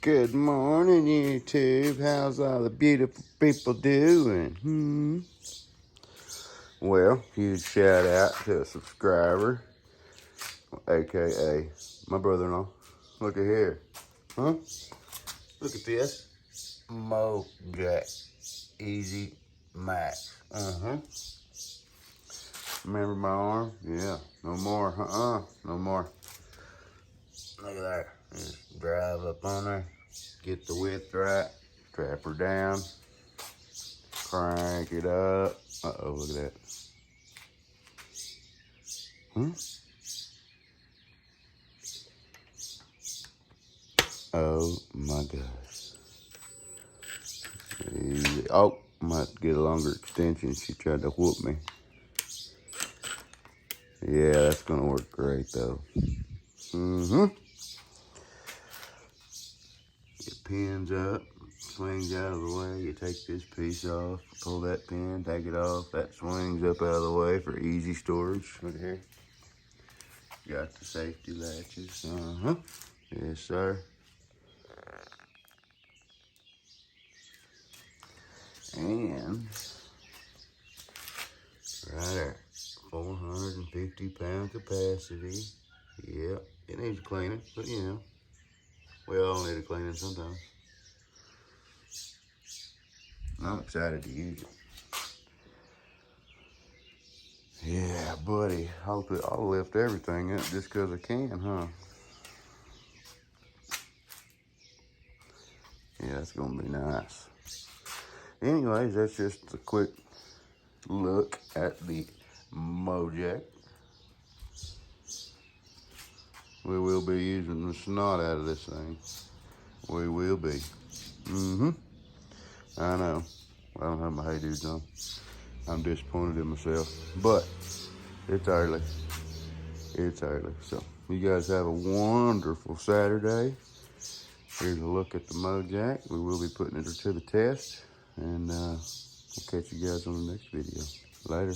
Good morning, YouTube. How's all the beautiful people doing? Well, huge shout out to a subscriber, aka my brother-in-law. Look at here. Huh? Look at this. Mojack Easy Max. Remember my arm? Yeah. No more. No more. Look at that. Just drive up on her. Get the width right. Trap her down. Crank it up. Uh-oh, look at that. Oh my gosh. Easy. Oh, might get a longer extension. She tried to whoop me. Yeah, that's gonna work great though. Get pins up, swings out of the way. You take this piece off, pull that pin, take it off. That swings up out of the way for easy storage. Look here. Got the safety latches. Yes, sir. And right there, 450 pound capacity. Yep, it needs cleaning, but you know, we all need a cleaning sometimes. I'm excited to use it. Yeah, buddy, I'll lift everything up just because I can, huh? Yeah, it's gonna be nice. Anyways, that's just a quick look at the Mojack. We will be using the snot out of this thing. We will be. I know. I don't have my hay dudes on. I'm disappointed in myself. But it's early. It's early. So you guys have a wonderful Saturday. Here's a look at the Mojack. We will be putting it to the test. And we'll catch you guys on the next video. Later.